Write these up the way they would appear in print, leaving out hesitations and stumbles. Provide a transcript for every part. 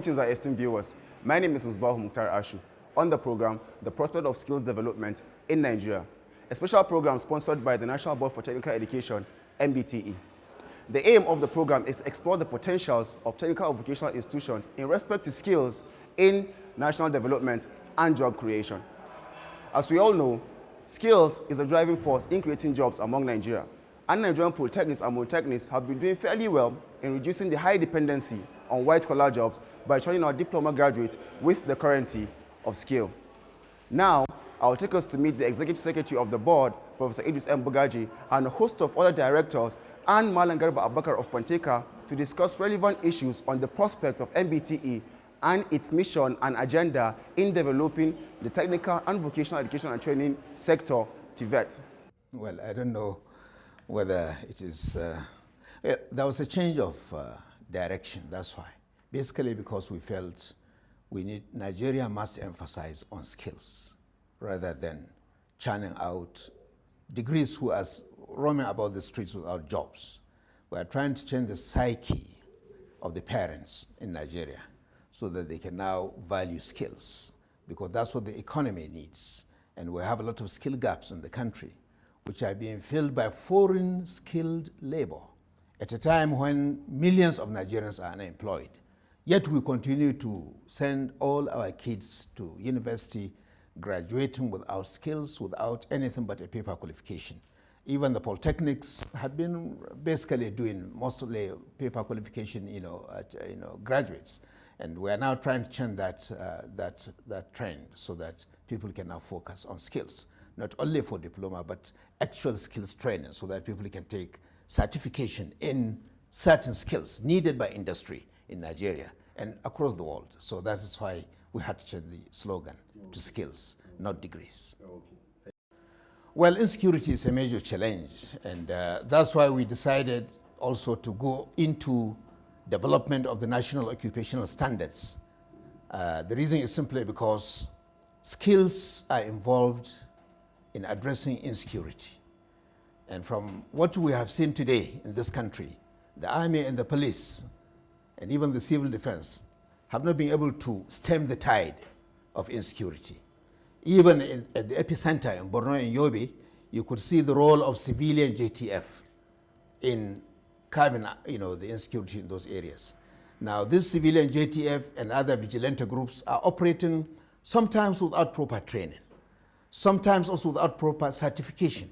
Greetings, our esteemed viewers. My name is Musbahu Mukhtar Ashu. On the program, The Prospect of Skills Development in Nigeria, a special program sponsored by the National Board for Technical Education, NBTE. The aim of the program is to explore the potentials of technical and vocational institutions in respect to skills in national development and job creation. As we all know, skills is a driving force in creating jobs among Nigeria, and Nigerian polytechnics and monoteknics have been doing fairly well in reducing the high dependency on white-collar jobs by training our diploma graduates with the currency of skill. Now, I'll take us to meet the Executive Secretary of the Board, Professor Idris M. Bugaji, and a host of other directors, and Malam Garba Abubakar of Panteka, to discuss relevant issues on the prospect of NBTE and its mission and agenda in developing the technical and vocational education and training sector, TVET. Well, I don't know whether it is, there was a change of direction, that's why. Basically because we felt Nigeria must emphasize on skills rather than churning out degrees who are roaming about the streets without jobs. We are trying to change the psyche of the parents in Nigeria so that they can now value skills, because that's what the economy needs. And we have a lot of skill gaps in the country, which are being filled by foreign skilled labor at a time when millions of Nigerians are unemployed. Yet we continue to send all our kids to university graduating without skills, without anything but a paper qualification. Even the polytechnics had been basically doing mostly paper qualification, graduates. And we are now trying to change that trend so that people can now focus on skills, not only for diploma, but actual skills training so that people can take certification in certain skills needed by industry in Nigeria and across the world. So that is why we had to change the slogan to skills, not degrees. Well, insecurity is a major challenge, and that's why we decided also to go into development of the national occupational standards. The reason is simply because skills are involved in addressing insecurity. And from what we have seen today in this country, the army and the police, and even the civil defense, have not been able to stem the tide of insecurity. Even at the epicenter in Borno and Yobe, you could see the role of civilian JTF in curbing, the insecurity in those areas. Now, this civilian JTF and other vigilante groups are operating sometimes without proper training, sometimes also without proper certification.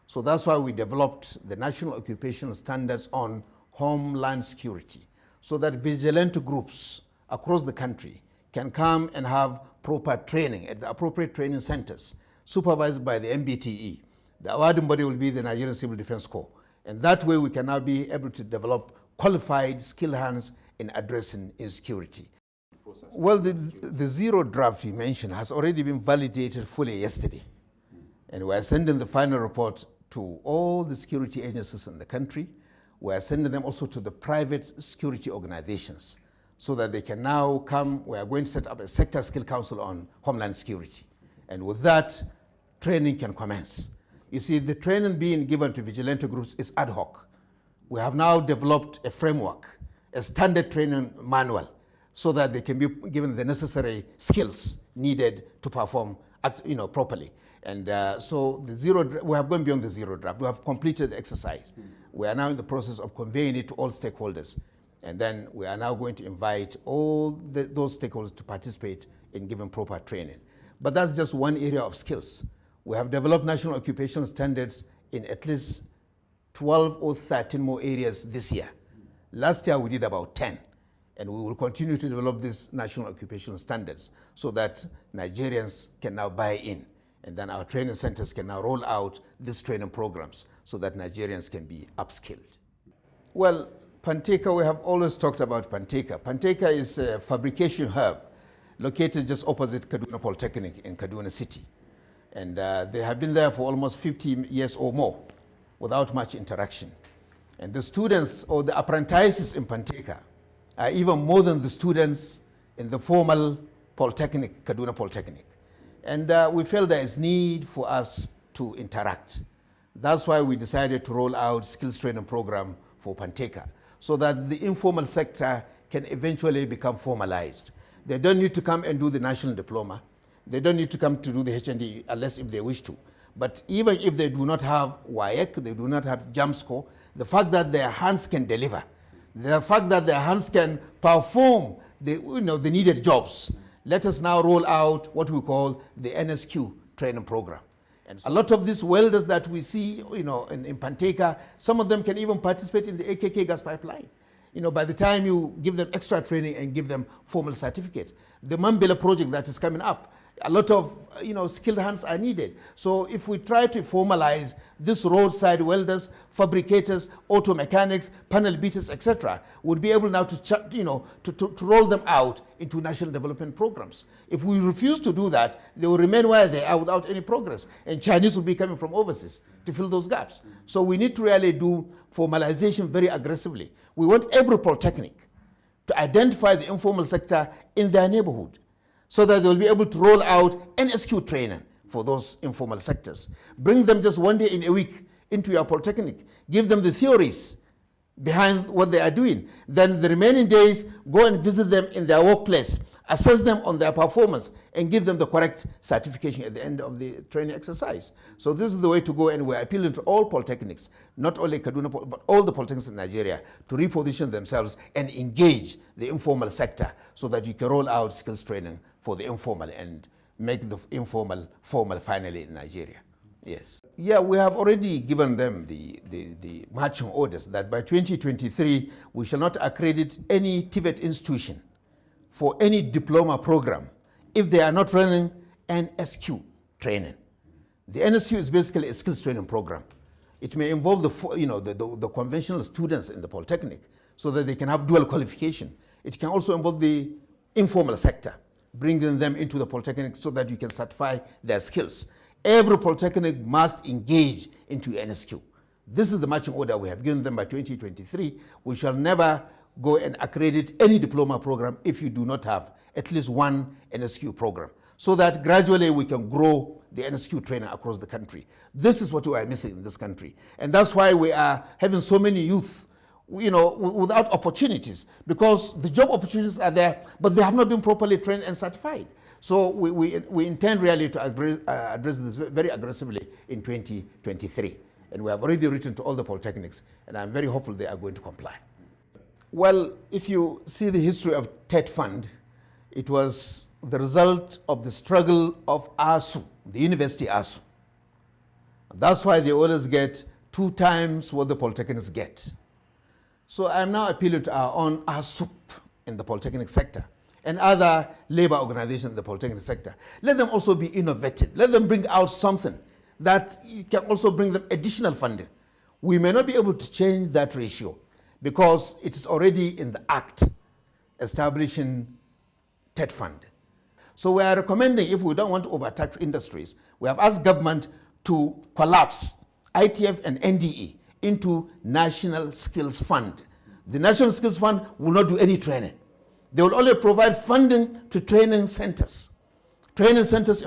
So that's why we developed the National Occupational Standards on Homeland Security, so that vigilante groups across the country can come and have proper training at the appropriate training centers, supervised by the NBTE. The awarding body will be the Nigerian Civil Defense Corps. And that way we can now be able to develop qualified skilled hands in addressing insecurity. Well, the zero draft you mentioned has already been validated fully yesterday. And we are sending the final report to all the security agencies in the country. We are sending them also to the private security organizations so that they can now come. We are going to set up a sector skill council on homeland security. And with that, training can commence. You see, the training being given to vigilante groups is ad hoc. We have now developed a framework, a standard training manual, so that they can be given the necessary skills needed to perform properly. And so we have gone beyond the zero draft. We have completed the exercise. We are now in the process of conveying it to all stakeholders. And then we are now going to invite all those stakeholders to participate in giving proper training. But that's just one area of skills. We have developed national occupational standards in at least 12 or 13 more areas this year. Last year we did about 10. And we will continue to develop these national occupational standards so that Nigerians can now buy in. And then our training centers can now roll out these training programs so that Nigerians can be upskilled. Well, Panteka, we have always talked about Panteka. Panteka is a fabrication hub located just opposite Kaduna Polytechnic in Kaduna City. And they have been there for almost 50 years or more without much interaction. And the students or the apprentices in Panteka are even more than the students in the formal Polytechnic, Kaduna Polytechnic. And we felt there is need for us to interact. That's why we decided to roll out skills training program for Panteka, so that the informal sector can eventually become formalized. They don't need to come and do the national diploma. They don't need to come to do the HND unless if they wish to. But even if they do not have WAEC, they do not have JAM score, the fact that their hands can deliver, the fact that their hands can perform the needed jobs, let us now roll out what we call the NSQ training program. And so a lot of these welders that we see, in Panteka, some of them can even participate in the AKK gas pipeline. By the time you give them extra training and give them formal certificate. The Mambila project that is coming up, a lot of skilled hands are needed. So if we try to formalize this roadside welders, fabricators, auto mechanics, panel beaters, etc., would be able now to roll them out into national development programs. If we refuse to do that, they will remain where they are without any progress, and Chinese will be coming from overseas to fill those gaps. So we need to really do formalization very aggressively. We want every polytechnic to identify the informal sector in their neighborhood, so that they'll be able to roll out NSQ training for those informal sectors. Bring them just one day in a week into your polytechnic. Give them the theories behind what they are doing. Then the remaining days, go and visit them in their workplace, assess them on their performance, and give them the correct certification at the end of the training exercise. So this is the way to go, and we're appealing to all polytechnics, not only Kaduna, but all the polytechnics in Nigeria, to reposition themselves and engage the informal sector so that you can roll out skills training for the informal and make the informal formal finally in Nigeria. Yes. Yeah, we have already given them the marching orders that by 2023, we shall not accredit any TVET institution for any diploma program if they are not running NSQ training. The NSQ is basically a skills training program. It may involve the conventional students in the polytechnic so that they can have dual qualification. It can also involve the informal sector, bringing them into the polytechnic so that you can certify their skills. Every polytechnic must engage into NSQ. This is the marching order we have given them by 2023. We shall never go and accredit any diploma program if you do not have at least one NSQ program, so that gradually we can grow the NSQ training across the country. This is what we are missing in this country. And that's why we are having so many youth without opportunities, because the job opportunities are there, but they have not been properly trained and certified. So we intend really to address this very aggressively in 2023. And we have already written to all the polytechnics, and I'm very hopeful they are going to comply. Well, if you see the history of TET Fund, it was the result of the struggle of ASU, the University ASU. That's why they always get 2 times what the polytechnics get. So I'm now appealing to our own ASUP in the polytechnic sector and other labor organizations in the polytechnic sector. Let them also be innovative. Let them bring out something that can also bring them additional funding. We may not be able to change that ratio because it is already in the Act establishing TET Fund. So we are recommending, if we don't want to overtax industries, we have asked government to collapse ITF and NDE into National Skills Fund. The National Skills Fund will not do any training. They will only provide funding to training centers in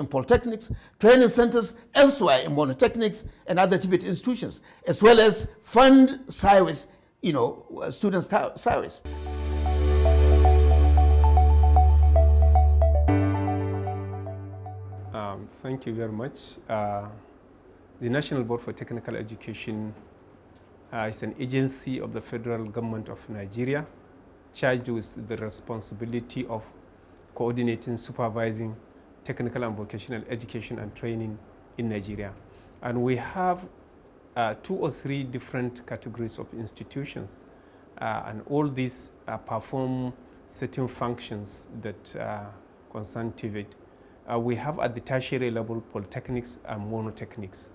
polytechnics, training centers elsewhere in monotechnics and other TVET institutions, as well as fund SIWES, students' SIWES. Thank you very much. The National Board for Technical Education is an agency of the federal government of Nigeria, charged with the responsibility of coordinating, supervising technical and vocational education and training in Nigeria. And we have 2 or 3 different categories of institutions, and all these perform certain functions that concern TVET. We have at the tertiary level polytechnics and monotechnics.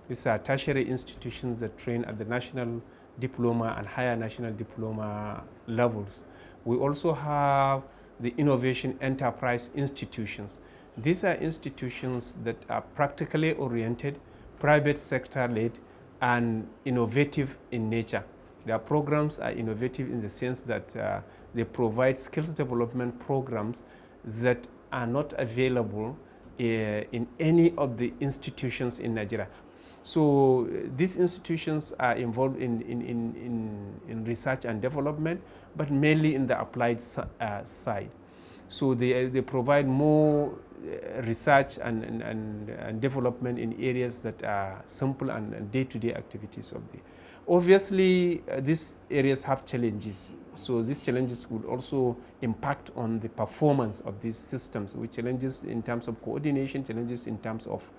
These are tertiary institutions that train at the national diploma and higher national diploma levels. We also have the innovation enterprise institutions. These are institutions that are practically oriented, private sector led, and innovative in nature. Their programs are innovative in the sense that they provide skills development programs that are not available in any of the institutions in Nigeria. So these institutions are involved in research and development, but mainly in the applied side. So they provide more research and development in areas that are simple and day-to-day activities of the. Obviously, these areas have challenges. So these challenges would also impact on the performance of these systems, with challenges in terms of coordination, challenges in terms of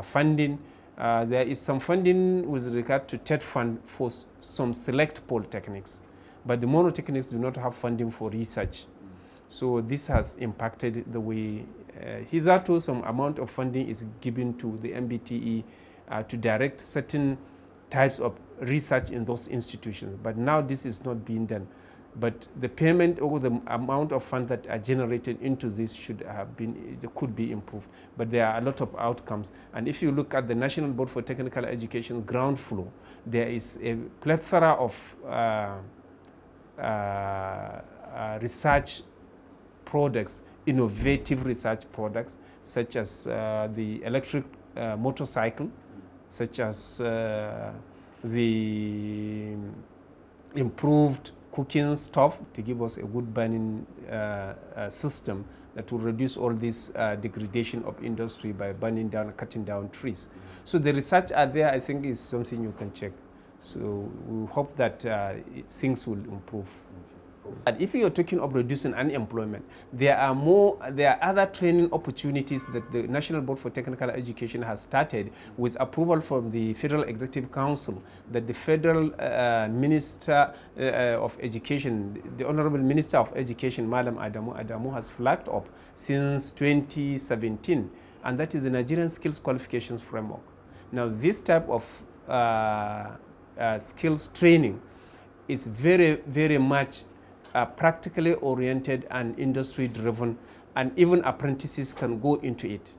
funding. There is some funding with regard to TED fund for some select polytechnics, but the monotechnics do not have funding for research. So this has impacted the way, hitherto some amount of funding is given to the MBTE to direct certain types of research in those institutions, but now this is not being done. But the payment or the amount of funds that are generated into this could be improved. But there are a lot of outcomes. And if you look at the National Board for Technical Education ground floor, there is a plethora of research products, innovative research products, such as the electric motorcycle, such as the improved cooking stove to give us a good burning system that will reduce all this degradation of industry by burning down, cutting down trees. So the research out there, I think, is something you can check. So we hope that things will improve. And if you're talking of reducing unemployment, there are other training opportunities that the National Board for Technical Education has started with approval from the Federal Executive Council, that the Federal Minister of Education, the Honorable Minister of Education, Madam Adamu has flagged up since 2017, and that is the Nigerian Skills Qualifications Framework. Now, this type of skills training is very, very much practically oriented and industry driven, and even apprentices can go into it.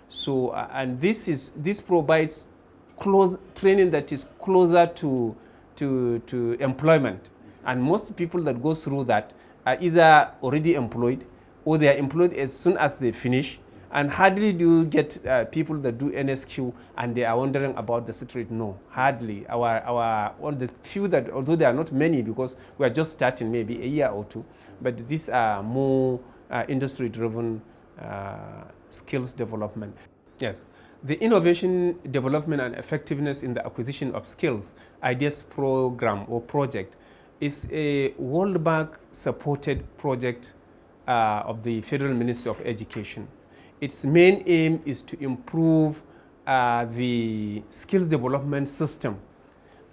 So and this provides training that is closer to employment, and most people that go through that are either already employed or they are employed as soon as they finish. And hardly do you get people that do NSQ and they are wondering about the street. No, hardly. On the few that, although there are not many because we are just starting maybe a year or two, but these are more industry-driven skills development. Yes, the Innovation Development and Effectiveness in the Acquisition of Skills IDEAS program or project is a World Bank supported project of the Federal Ministry of Education. Its main aim is to improve the skills development system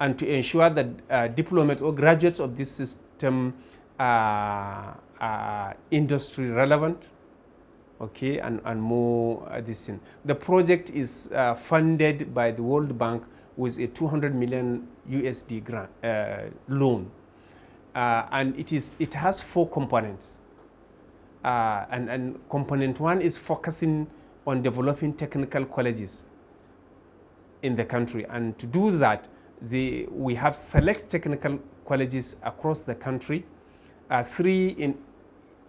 and to ensure that diplomate or graduates of this system are industry relevant, okay, and more this thing. The project is funded by the World Bank with a 200 million USD grant loan, and it has 4 components. And component 1 is focusing on developing technical colleges in the country. And to do that, we have select technical colleges across the country, 3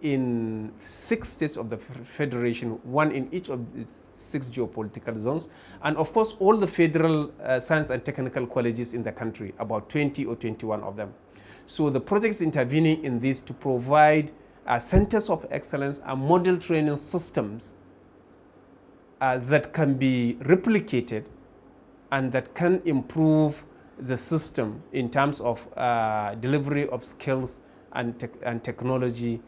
in 6 states of the Federation, 1 in each of the 6 geopolitical zones, and of course all the federal science and technical colleges in the country, about 20 or 21 of them. So the project is intervening in this to provide centers of excellence and model training systems that can be replicated and that can improve the system in terms of delivery of skills and technology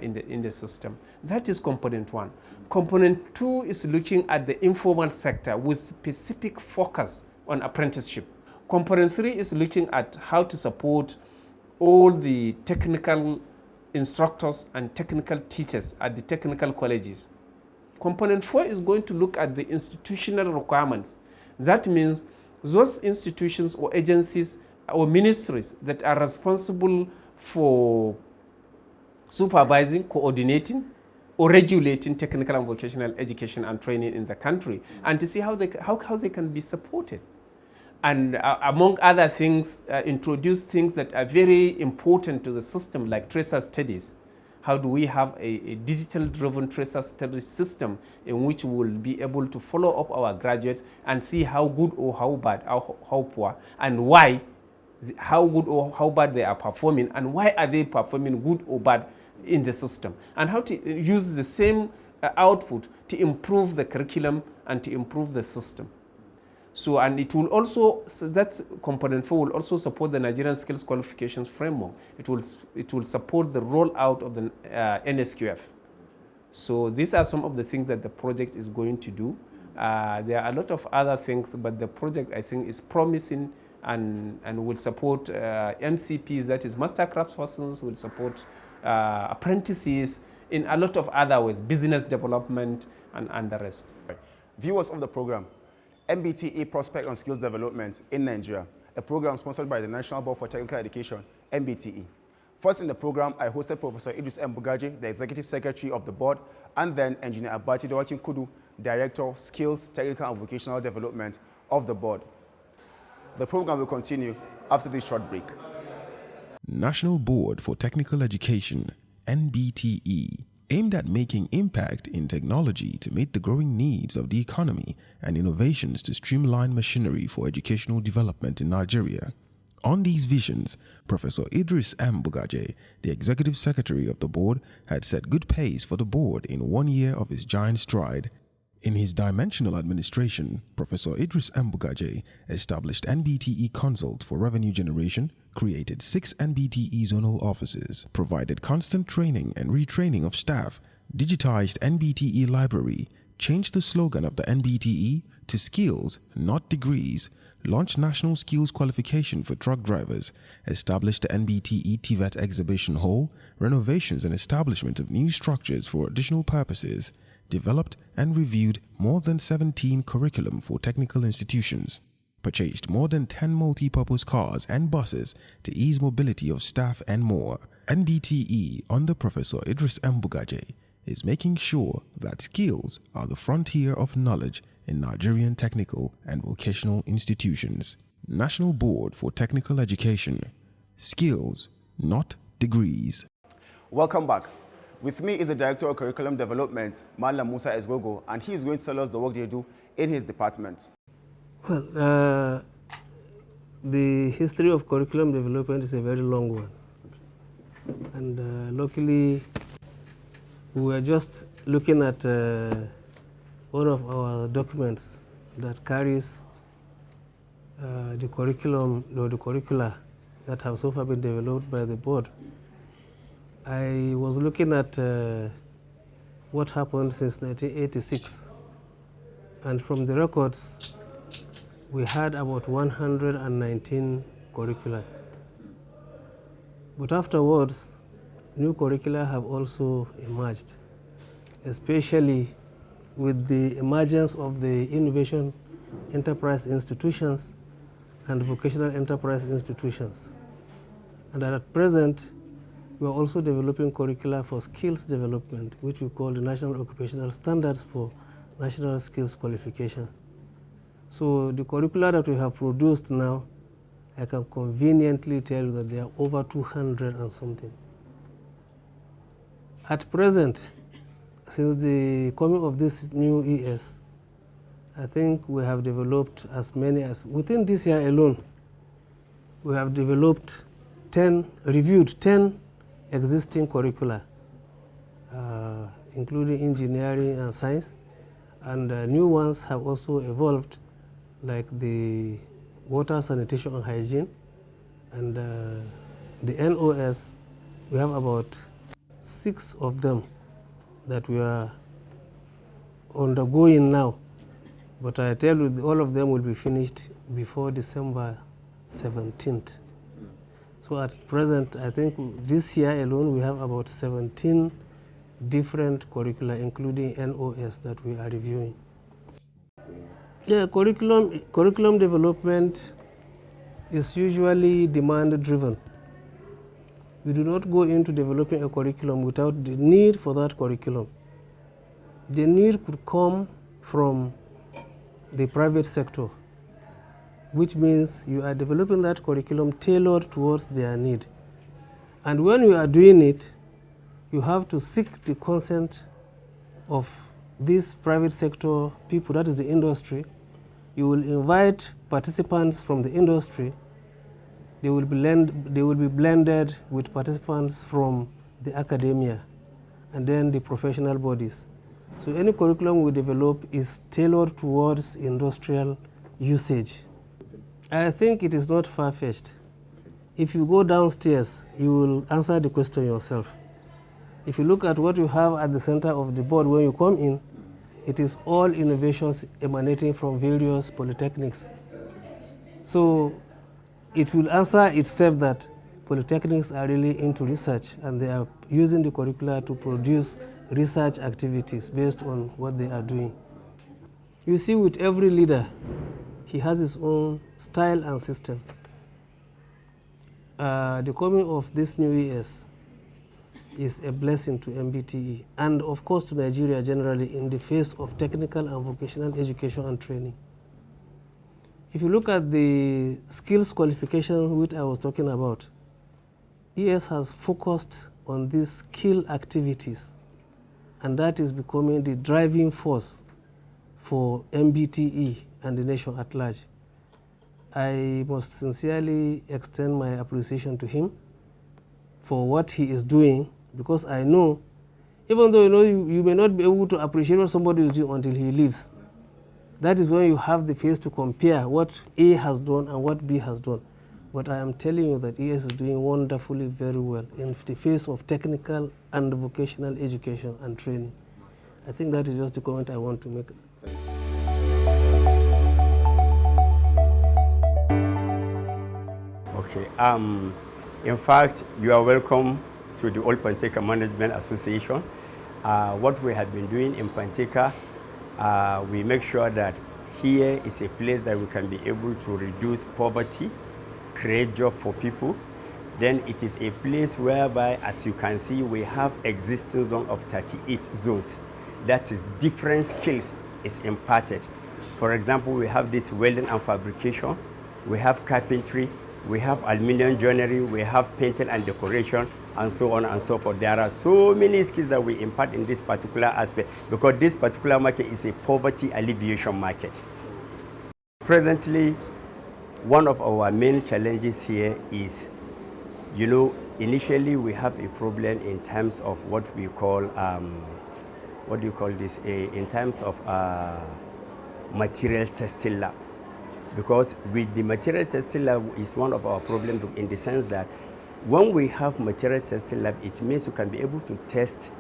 in the system. That is component 1. Component 2 is looking at the informal sector with specific focus on apprenticeship. Component 3 is looking at how to support all the technical instructors and technical teachers at the technical colleges. Component 4 is going to look at the institutional requirements. That means those institutions or agencies or ministries that are responsible for supervising, coordinating, or regulating technical and vocational education and training in the country, and to see how they can be supported. And among other things, introduce things that are very important to the system, like tracer studies, How do we have a digital-driven tracer study system in which we will be able to follow up our graduates and see how good or how bad, how poor, and why, how good or how bad they are performing, and why are they performing good or bad in the system, and how to use the same output to improve the curriculum and to improve the system. So, and it will also, so that component 4 will also support the Nigerian Skills Qualifications Framework. It will support the rollout of the NSQF. So these are some of the things that the project is going to do. There are a lot of other things, but the project, I think, is promising and will support MCPs, that is master craftspersons, will support apprentices in a lot of other ways, business development and the rest. Viewers of the program, MBTE Prospect on Skills Development in Nigeria, a program sponsored by the National Board for Technical Education, MBTE. First in the program, I hosted Professor Idris M. Bugaje, the Executive Secretary of the Board, and then Engineer Abati Dawakin Kudu, Director, Skills, Technical and Vocational Development of the Board. The program will continue after this short break. National Board for Technical Education, NBTE, aimed at making impact in technology to meet the growing needs of the economy and innovations to streamline machinery for educational development in Nigeria. On these visions, Professor Idris M. Bugaje, the Executive Secretary of the Board, had set good pace for the Board in 1 year of its giant stride. In his dimensional administration, Professor Idris M. Bugaje established NBTE Consult for Revenue Generation, created 6 NBTE zonal offices, provided constant training and retraining of staff, digitized NBTE library, changed the slogan of the NBTE to Skills, Not Degrees, launched National Skills Qualification for truck drivers, established the NBTE TVET Exhibition Hall, renovations and establishment of new structures for additional purposes, developed and reviewed more than 17 curriculum for technical institutions, purchased more than 10 multi-purpose cars and buses to ease mobility of staff and more. NBTE under Professor Idris M. Bugaje is making sure that skills are the frontier of knowledge in Nigerian technical and vocational institutions. National Board for Technical Education. Skills, not degrees. Welcome back. With me is the Director of Curriculum Development, Malam Musa Esgogo, and he is going to tell us the work they do in his department. Well, the history of curriculum development is a very long one. And luckily, we were just looking at one of our documents that carries the curriculum or the curricula that have so far been developed by the board. I was looking at what happened since 1986, and from the records, we had about 119 curricula. But afterwards, new curricula have also emerged, especially with the emergence of the innovation enterprise institutions and vocational enterprise institutions. And at present, we are also developing curricula for skills development, which we call the National Occupational Standards for National Skills Qualification. So the curricula that we have produced now, I can conveniently tell you that there are over 200 and something. At present, since the coming of this new ES, I think we have developed as many as, within this year alone, we have developed 10, reviewed 10 existing curricula, including engineering and science, and new ones have also evolved, like the water, sanitation and hygiene, and the NOS, we have about 6 of them that we are undergoing now. But I tell you, all of them will be finished before December 17th. So at present, I think this year alone, we have about 17 different curricula, including NOS, that we are reviewing. Yeah, curriculum development is usually demand-driven. We do not go into developing a curriculum without the need for that curriculum. The need could come from the private sector, which means you are developing that curriculum tailored towards their need. And when you are doing it, you have to seek the consent of this private sector people, that is the industry. You will invite participants from the industry. They will be blended with participants from the academia and then the professional bodies. So any curriculum we develop is tailored towards industrial usage. I think it is not far-fetched. If you go downstairs, you will answer the question yourself. If you look at what you have at the center of the board when you come in, it is all innovations emanating from various polytechnics. So it will answer itself that polytechnics are really into research and they are using the curricula to produce research activities based on what they are doing. You see, with every leader, he has his own style and system. The coming of this new ES is a blessing to MBTE and of course to Nigeria generally in the face of technical and vocational education and training. If you look at the skills qualification which I was talking about, ES has focused on these skill activities and that is becoming the driving force for MBTE and the nation at large. I must sincerely extend my appreciation to him for what he is doing, because I know, even though you may not be able to appreciate what somebody is doing until he leaves. That is when you have the face to compare what A has done and what B has done. But I am telling you that ES is doing wonderfully very well in the face of technical and vocational education and training. I think that is just the comment I want to make. Okay. In fact, you are welcome to the All Panteka Management Association. What we have been doing in Panteka, we make sure that here is a place that we can be able to reduce poverty, create jobs for people. Then it is a place whereby, as you can see, we have existing zone of 38 zones. That is different skills is imparted. For example, we have this welding and fabrication, we have carpentry, we have aluminum joinery, we have painting and decoration, and so on and so forth. There are so many skills that we impart in this particular aspect because this particular market is a poverty alleviation market. Presently, one of our main challenges here is, initially we have a problem in terms of what we call, in terms of material testing lab. Because with the material testing lab is one of our problems in the sense that when we have material testing lab, it means you can be able to test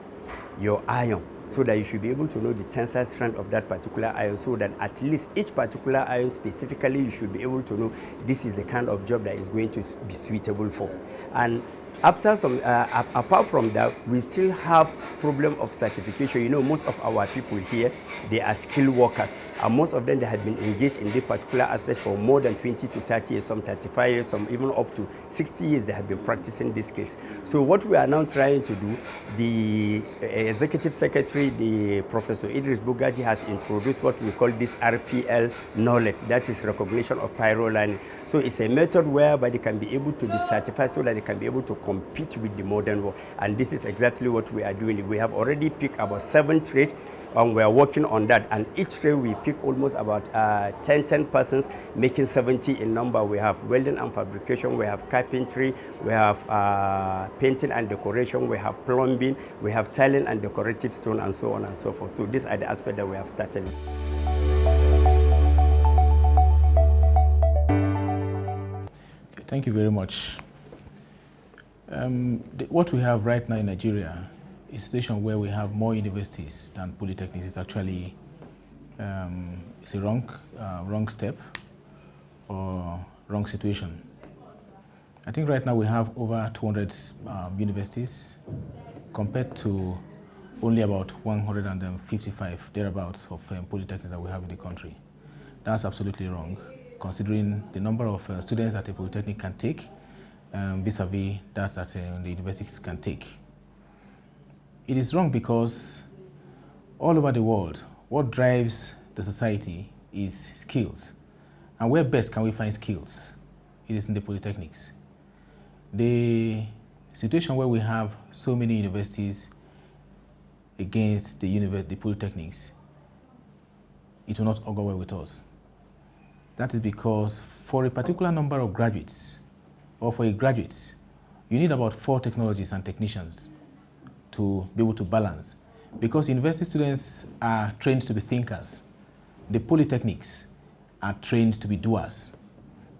your iron so that you should be able to know the tensile strength of that particular iron, so that at least each particular iron specifically you should be able to know this is the kind of job that is going to be suitable for. And after some, apart from that, we still have problem of certification. Most of our people here, they are skilled workers, and most of them, they have been engaged in this particular aspect for more than 20 to 30 years, some 35 years, some even up to 60 years, they have been practicing these skills. So what we are now trying to do, the Executive Secretary, the Professor Idris Bugaji, has introduced what we call this RPL knowledge, that is recognition of pyroline. So it's a method whereby they can be able to be certified so that they can be able to compete with the modern world. And this is exactly what we are doing. We have already picked about 7 trades, and we are working on that. And each trade we pick almost about 10 persons, making 70 in number. We have welding and fabrication, we have carpentry, we have painting and decoration, we have plumbing, we have tiling and decorative stone, and so on and so forth. So these are the aspects that we have started. Thank you very much. What we have right now in Nigeria is a situation where we have more universities than polytechnics. Is actually it's a wrong step or wrong situation. I think right now we have over 200 universities compared to only about 155 thereabouts of polytechnics that we have in the country. That's absolutely wrong, considering the number of students that a polytechnic can take vis-a-vis that the universities can take. It is wrong because all over the world, what drives the society is skills. And where best can we find skills? It is in the polytechnics. The situation where we have so many universities against the polytechnics, it will not augur well with us. That is because for a particular number of graduates, or for a graduate, you need about 4 technologies and technicians to be able to balance. Because university students are trained to be thinkers, the polytechnics are trained to be doers.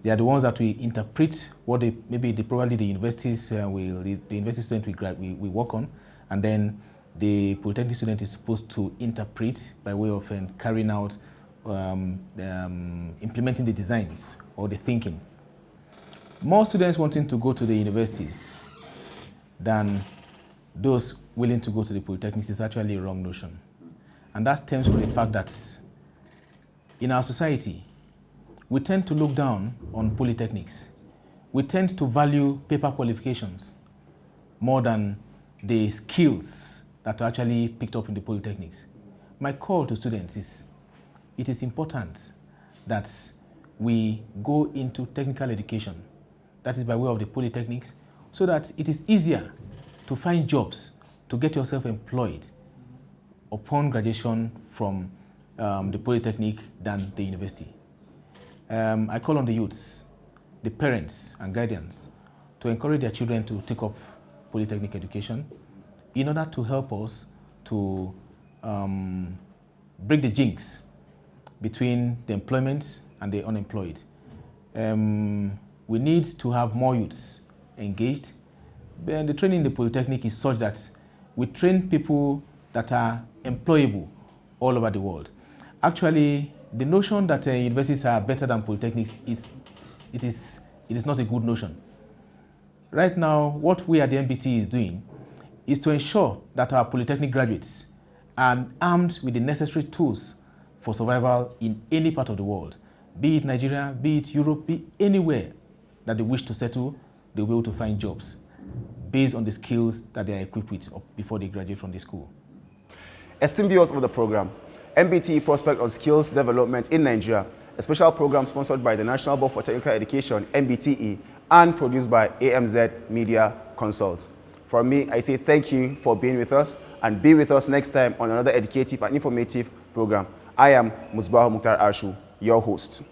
They are the ones that will interpret what probably the universities the university student will work on, and then the polytechnic student is supposed to interpret by way of carrying out, implementing the designs or the thinking. More students wanting to go to the universities than those willing to go to the polytechnics is actually a wrong notion. And that stems from the fact that in our society, we tend to look down on polytechnics. We tend to value paper qualifications more than the skills that are actually picked up in the polytechnics. My call to students is, it is important that we go into technical education, that is by way of the polytechnics, so that it is easier to find jobs, to get yourself employed upon graduation from the polytechnic than the university. I call on the youths, the parents and guardians to encourage their children to take up polytechnic education in order to help us to break the jinx between the employment and the unemployed. We need to have more youths engaged. And the training in the polytechnic is such that we train people that are employable all over the world. Actually, the notion that universities are better than polytechnics is not a good notion. Right now, what we at the NBTE is doing is to ensure that our polytechnic graduates are armed with the necessary tools for survival in any part of the world, be it Nigeria, be it Europe, be it anywhere that they wish to settle, they'll be able to find jobs based on the skills that they are equipped with before they graduate from the school. Esteemed viewers of the program, NBTE Prospect on Skills Development in Nigeria, a special program sponsored by the National Board for Technical Education, NBTE, and produced by AMZ Media Consult. From me, I say thank you for being with us, and be with us next time on another educative and informative program. I am Musbahu Mukhtar Ashu, your host.